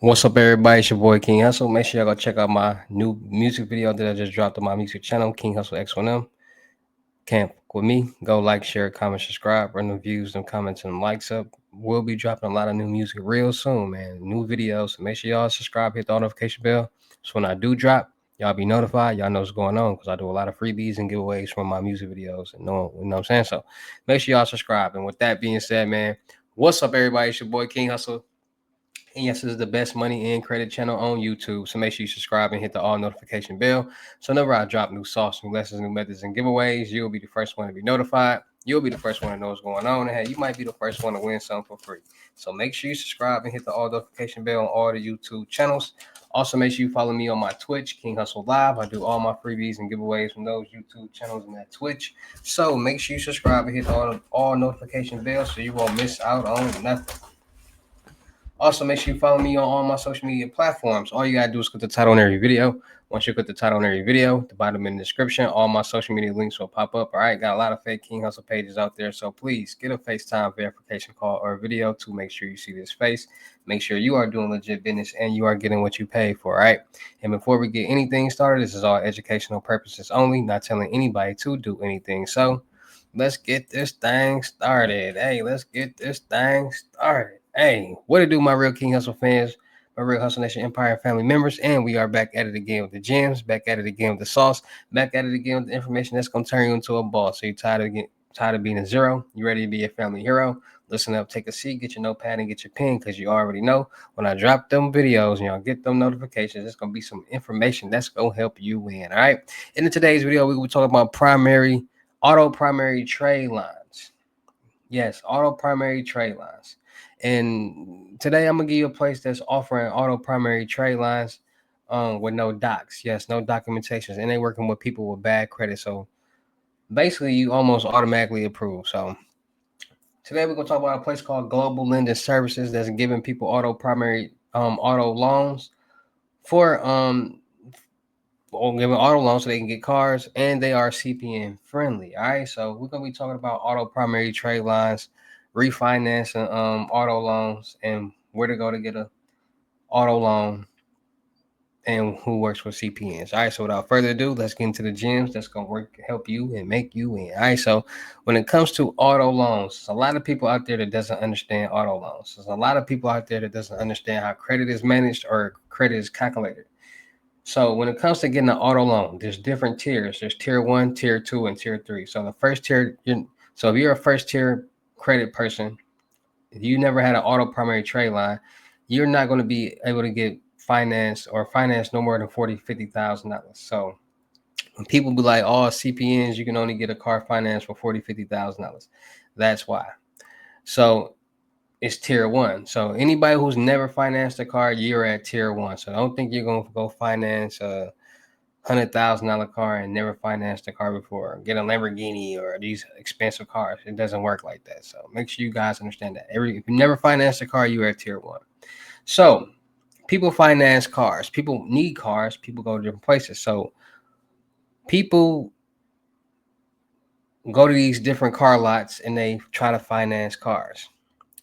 What's up, everybody? It's your boy King Hustle. Make sure y'all go check out my new music video that I just dropped on my music channel, King Hustle X1M. Camp with me. Go like, share, comment, subscribe, run the views, them comments, and them likes up. We'll be dropping a lot of new music real soon, man. New videos. So make sure y'all subscribe, hit the notification bell. So when I do drop, y'all be notified. Y'all know what's going on because I do a lot of freebies and giveaways from my music videos. And you know what I'm saying? So make sure y'all subscribe. And with that being said, man, what's up, everybody? It's your boy King Hustle. And yes, this is the best money and credit channel on YouTube. So make sure you subscribe and hit the all notification bell. So whenever I drop new sauce, new lessons, new methods, and giveaways, you'll be the first one to be notified. You'll be the first one to know what's going on. And hey, you might be the first one to win something for free. So make sure you subscribe and hit the all notification bell on all the YouTube channels. Also, make sure you follow me on my Twitch, King Hustle Live. I do all my freebies and giveaways from those YouTube channels and that Twitch. So make sure you subscribe and hit the all notification bell so you won't miss out on nothing. Also, make sure you follow me on all my social media platforms. All you gotta do is click the title on every video. Once you click the title on every video, the bottom in the description, all my social media links will pop up. All right, got a lot of fake King Hustle pages out there, so please get a FaceTime verification call or video to make sure you see this face. Make sure you are doing legit business and you are getting what you pay for. All right. And before we get anything started, this is all educational purposes only, not telling anybody to do anything. So let's get this thing started. Hey, let's get this thing started. Hey, what to do, my real King Hustle fans, my real Hustle Nation Empire family members, and we are back at it again with the gems, back at it again with the sauce, back at it again with the information that's gonna turn you into a boss. So you tired of being a zero? You ready to be a family hero? Listen up, take a seat, get your notepad and get your pen, because you already know when I drop them videos and y'all get them notifications, it's gonna be some information that's gonna help you win. All right. In today's video, we will talk about auto primary trade lines. Yes, auto primary trade lines. And today I'm gonna give you a place that's offering auto primary trade lines with no docs. Yes, no documentations, and they're working with people with bad credit. So basically, you almost automatically approve. So today we're gonna talk about a place called Global Lending Services that's giving people auto loans for giving auto loans so they can get cars, and they are CPN friendly. All right, so we're gonna be talking about auto primary trade lines, refinancing auto loans, and where to go to get a auto loan, and who works with CPNs. All right, so without further ado, let's get into the gems that's gonna help you, and make you win. All right, so when it comes to auto loans, there's a lot of people out there that doesn't understand auto loans. There's a lot of people out there that doesn't understand how credit is managed or credit is calculated. So when it comes to getting an auto loan, there's different tiers. There's tier one, tier two, and tier three. So the first tier, so if you're a first tier credit person, if you never had an auto primary trade line, you're not going to be able to get finance no more than $40,000-$50,000. So when people be like, "Oh, CPNs, you can only get a car finance for $40,000-$50,000." That's why. So it's tier one. So anybody who's never financed a car, you're at tier one. So don't think you're gonna go finance a $100,000 car and never financed a car before. Get a Lamborghini or these expensive cars. It doesn't work like that. So make sure you guys understand that. If you never financed a car, you're at tier one. So people finance cars. People need cars. People go to different places. So people go to these different car lots and they try to finance cars.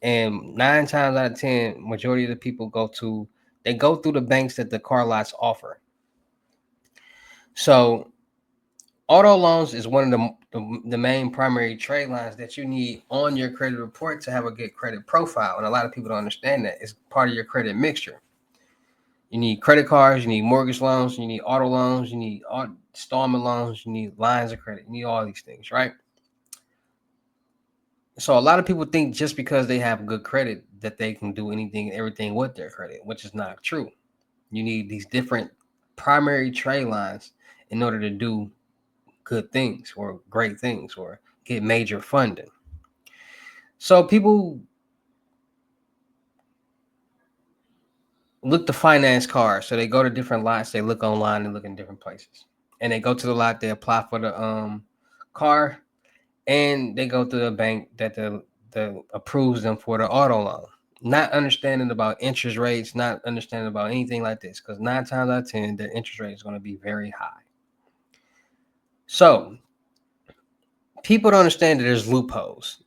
And 9 times out of 10, majority of the people go through the banks that the car lots offer. So auto loans is one of the main primary trade lines that you need on your credit report to have a good credit profile. And a lot of people don't understand that it's part of your credit mixture. You need credit cards, you need mortgage loans, you need auto loans, you need installment loans, you need lines of credit, you need all these things, right? So a lot of people think just because they have good credit that they can do anything and everything with their credit, which is not true. You need these different primary trade lines in order to do good things or great things or get major funding. So people look to finance cars. So they go to different lots, they look online and look in different places. And they go to the lot, they apply for the car, and they go to the bank that the approves them for the auto loan. Not understanding about interest rates, not understanding about anything like this, because 9 times out of 10, the interest rate is going to be very high. So people don't understand that there's loopholes.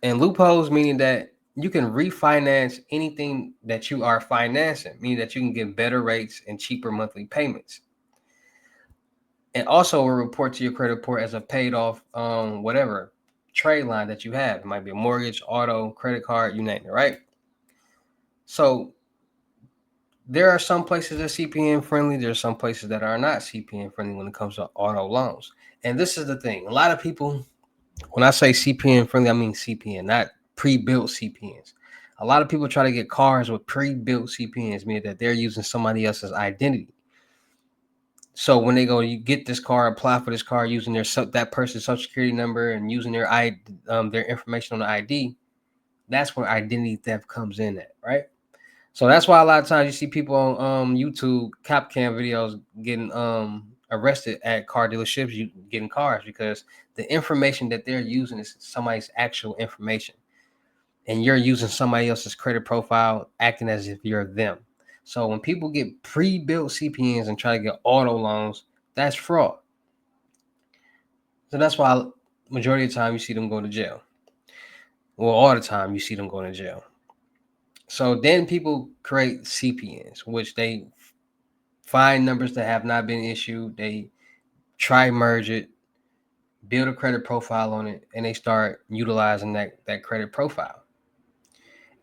And loopholes meaning that you can refinance anything that you are financing, meaning that you can get better rates and cheaper monthly payments. And also will report to your credit report as a paid off whatever trade line that you have. It might be a mortgage, auto, credit card, you name it, right? So there are some places that are CPN friendly. There are some places that are not CPN friendly when it comes to auto loans. And this is the thing. A lot of people, when I say CPN friendly, I mean CPN, not pre-built CPNs. A lot of people try to get cars with pre-built CPNs, meaning that they're using somebody else's identity. So when they go, you get this car, apply for this car using that person's social security number and using their information on the ID. That's where identity theft comes in at, right? So that's why a lot of times you see people on YouTube cop cam videos getting arrested at car dealerships, getting cars, because the information that they're using is somebody's actual information, and you're using somebody else's credit profile, acting as if you're them. So when people get pre-built CPNs and try to get auto loans, that's fraud. So that's why majority of the time you see them go to jail. Well, all the time you see them going to jail. So then people create CPNs, which they find numbers that have not been issued. They try merge it, build a credit profile on it, and they start utilizing that credit profile.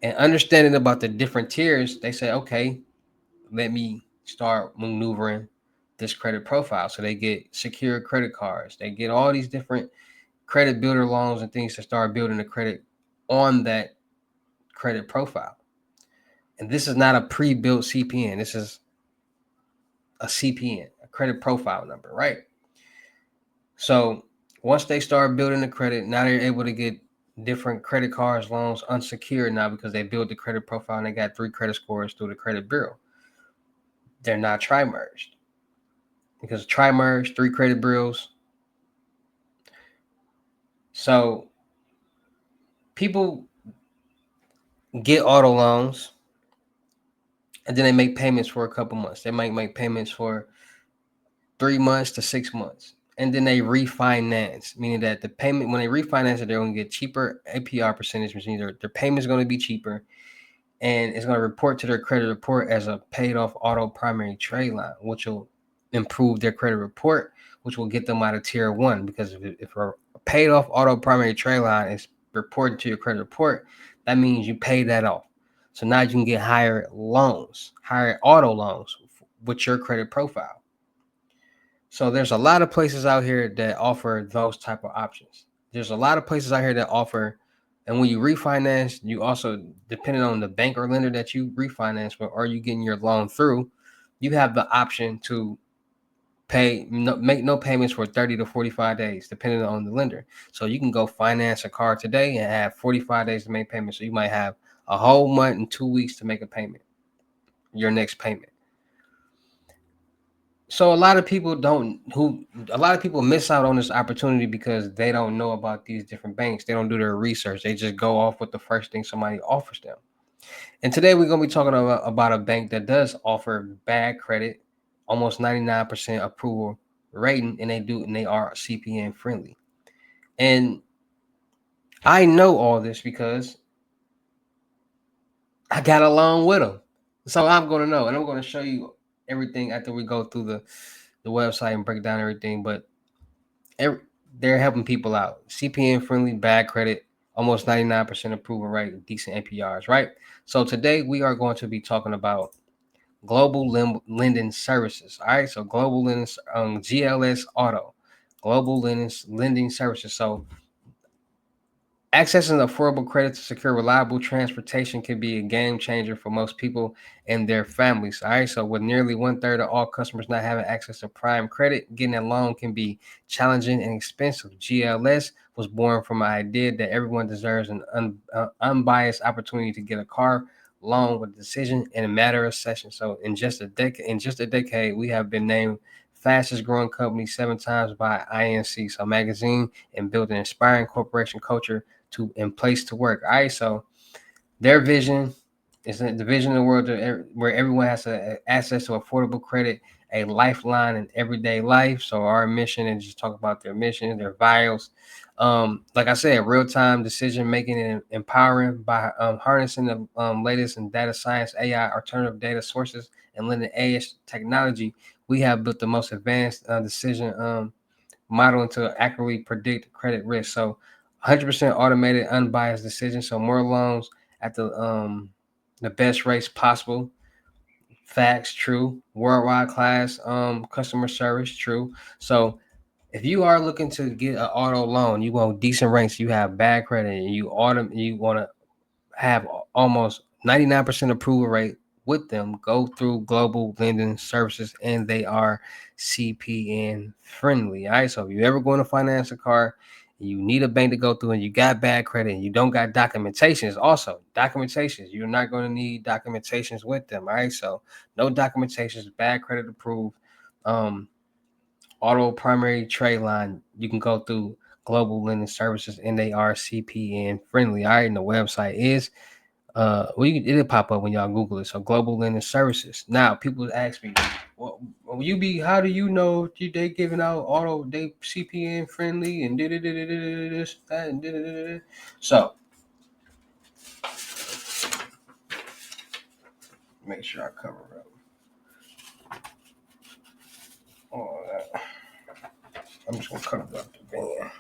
And understanding about the different tiers, they say, okay, let me start maneuvering this credit profile. So they get secure credit cards. They get all these different credit builder loans and things to start building the credit on that credit profile. And this is not a pre-built CPN. This is a CPN, a credit profile number, right? So once they start building the credit, now they're able to get different credit cards, loans unsecured now because they built the credit profile and they got 3 credit scores through the credit bureau. They're not tri-merged because tri-merged, 3 credit bureaus. So people get auto loans and then they make payments for a couple months. They might make payments for 3 months to 6 months. And then they refinance, meaning that the payment, when they refinance it, they're going to get cheaper APR percentage, which means their payment is going to be cheaper. And it's going to report to their credit report as a paid off auto primary trade line, which will improve their credit report, which will get them out of tier 1. Because if a paid off auto primary trade line is reported to your credit report, that means you pay that off. So now you can get higher loans, higher auto loans with your credit profile. So there's a lot of places out here that offer those type of options. There's a lot of places out here that offer, and when you refinance, you also, depending on the bank or lender that you refinance with, or you getting your loan through, you have the option to make no payments for 30 to 45 days, depending on the lender. So you can go finance a car today and have 45 days to make payments. So you might have a whole month and 2 weeks to make a payment, your next payment. So a lot of people miss out on this opportunity because they don't know about these different banks. They don't do their research. They just go off with the first thing somebody offers them. And today we're going to be talking about a bank that does offer bad credit, almost 99% approval rating, and they are CPN friendly. And I know all this because I got along with them. So I'm going to know, and I'm going to show you everything after we go through the website and break down everything. But they're helping people out. CPN friendly, bad credit, almost 99% approval rate, decent APRs, right? So today we are going to be talking about global lending services. All right, so global lending, GLS Auto, global lending services. So accessing affordable credit to secure reliable transportation can be a game changer for most people and their families. All right. So, with nearly 1/3 of all customers not having access to prime credit, getting a loan can be challenging and expensive. GLS was born from an idea that everyone deserves an unbiased opportunity to get a car loan with a decision in a matter of sessions. So, in just a decade, we have been named fastest growing company 7 times by INC, so magazine, and built an inspiring corporation culture in place to work. All right, so their vision It's a division in the world where everyone has access to affordable credit, a lifeline in everyday life. So our mission is just talk about their mission, their values. Like I said, real time decision making and empowering by harnessing the latest in data science, AI, alternative data sources, and lending edge technology. We have built the most advanced decision model to accurately predict credit risk. So 100% automated, unbiased decision. So more loans at the best rates possible. Facts, true. Worldwide class customer service, true. So if you are looking to get an auto loan, you want decent rates, you have bad credit, and you want to have almost 99% approval rate with them, go through Global Lending Services, and they are CPN friendly. All right, so if you ever going to finance a car, you need a bank to go through, and you got bad credit, and you don't got documentations. Also, documentations, you're not going to need documentations with them. All right, so no documentations, bad credit approved. Um, Auto primary trade line, you can go through Global Lending Services, and they are CPN friendly. All right, and the website is it'll pop up when y'all Google it. So Global Lending Services. Now people ask me, well, how do you know they giving out auto they CPN friendly and this that and so make sure I cover up all that. I'm just gonna cover up the van.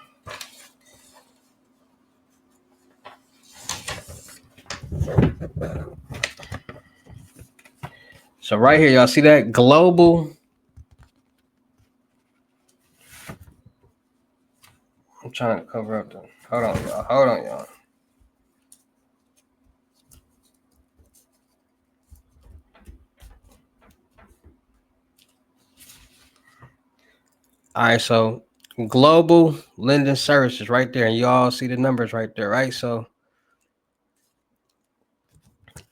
So right here, y'all see that global. I'm trying to cover up the. Hold on, y'all. Hold on, y'all. All right, so Global Lending Services right there, and you all see the numbers right there, right? So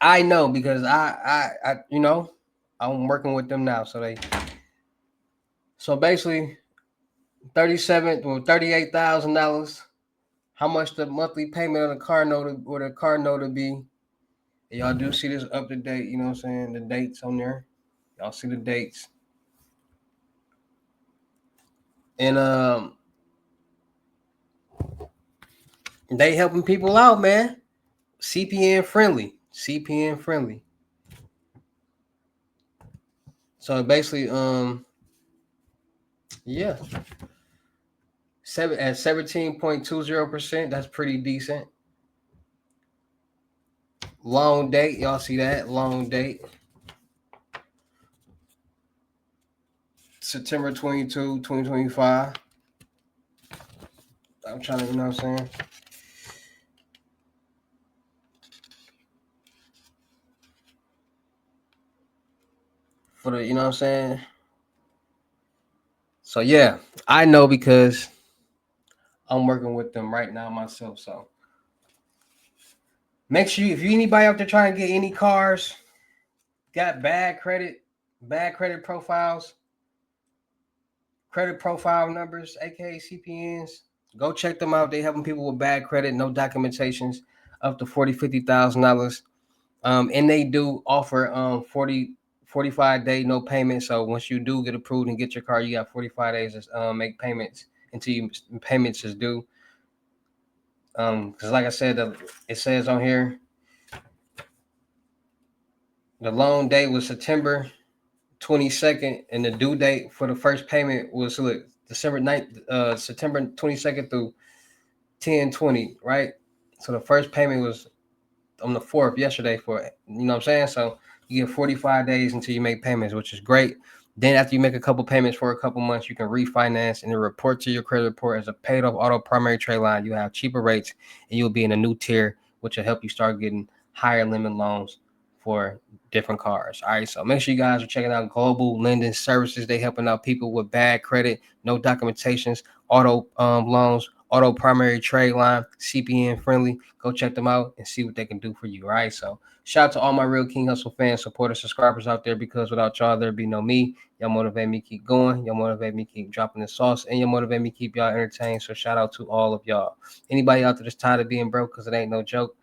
I know because I I'm working with them now. So basically $38,000. How much the monthly payment of the car note or the car note to be? And y'all do see this up to date, you know what I'm saying? The dates on there. Y'all see the dates. And they helping people out, man. CPN friendly. CPN friendly. So basically, yeah. 17.20%. That's pretty decent. Long date, y'all see that? Long date. September 22, 2025. I'm trying to, you know what I'm saying? For the, you know what I'm saying? So yeah, I know because I'm working with them right now myself. So make sure if you anybody out there trying to get any cars, got bad credit profiles, credit profile numbers, aka CPNs, go check them out. They helping people with bad credit, no documentations, up to $40,000, $50,000. And they do offer 45-day no payment. So once you do get approved and get your car, you got 45 days to make payments until you payments is due. Because like I said, it says on here the loan date was September 22nd, and the due date for the first payment was December 9th, September 22nd through 10/20, right? So the first payment was on the 4th yesterday for, you know what I'm saying? So you get 45 days until you make payments, which is great. Then after you make a couple payments for a couple months, you can refinance and then report to your credit report as a paid off auto primary trade line. You have cheaper rates and you'll be in a new tier, which will help you start getting higher limit loans for different cars. All right. So make sure you guys are checking out Global Lending Services. They helping out people with bad credit, no documentations, auto loans, auto primary trade line, CPN friendly. Go check them out and see what they can do for you. All right. So shout out to all my real King Hustle fans, supporters, subscribers out there, because without y'all, there'd be no me. Y'all motivate me keep going. Y'all motivate me keep dropping the sauce, and y'all motivate me keep y'all entertained. So shout out to all of y'all. Anybody out there that's tired of being broke, because it ain't no joke.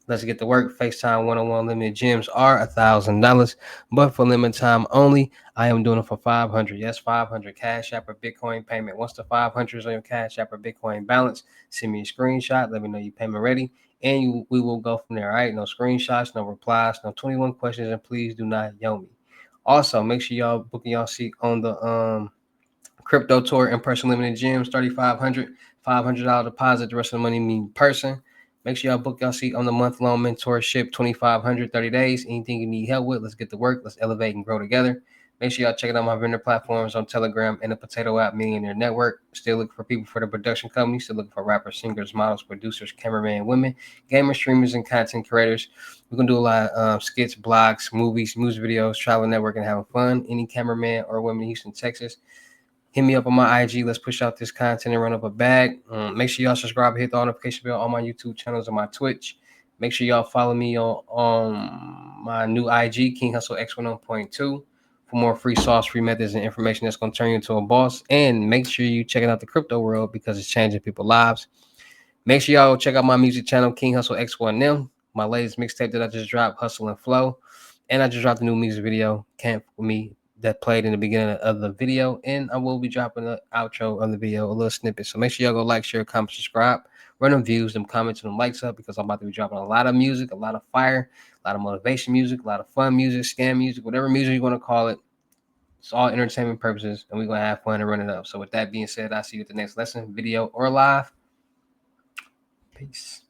Let's get to work. FaceTime one-on-one limited gems are $1,000, but for limited time only, I am doing it for 500. Yes, 500 Cash App or Bitcoin payment. Once the 500 is on your Cash App or Bitcoin balance, send me a screenshot. Let me know your payment ready, and we will go from there. All right, no screenshots, no replies, no 21 questions, and please do not yell me. Also, make sure y'all booking y'all seat on the crypto tour in person limited gems, 3,500, $500 deposit. The rest of the money me person. Make sure y'all book y'all seat on the month-long mentorship, 2,500, 30 days. Anything you need help with, let's get to work. Let's elevate and grow together. Make sure y'all check out my vendor platforms on Telegram and the Potato App Millionaire Network. Still looking for people for the production company. Still looking for rappers, singers, models, producers, cameramen, women, gamers, streamers, and content creators. We're going to do a lot of skits, blogs, movies, music videos, travel network, and having fun. Any cameraman or women in Houston, Texas, hit me up on my IG. Let's push out this content and run up a bag. Make sure y'all subscribe, hit the notification bell on my YouTube channels and my Twitch. Make sure y'all follow me on my new IG, King Hustle X1.2, for more free sauce, free methods, and information that's going to turn you into a boss. And make sure you checking out the crypto world because it's changing people's lives. Make sure y'all check out my music channel, King Hustle X1M, my latest mixtape that I just dropped, Hustle and Flow. And I just dropped a new music video, Camp With Me, that played in the beginning of the video. And I will be dropping the outro of the video, a little snippet. So make sure y'all go like, share, comment, subscribe, run them views, them comments, and them likes up because I'm about to be dropping a lot of music, a lot of fire, a lot of motivation music, a lot of fun music, scam music, whatever music you want to call it. It's all entertainment purposes, and we're going to have fun and run it up. So with that being said, I'll see you at the next lesson, video, or live. Peace.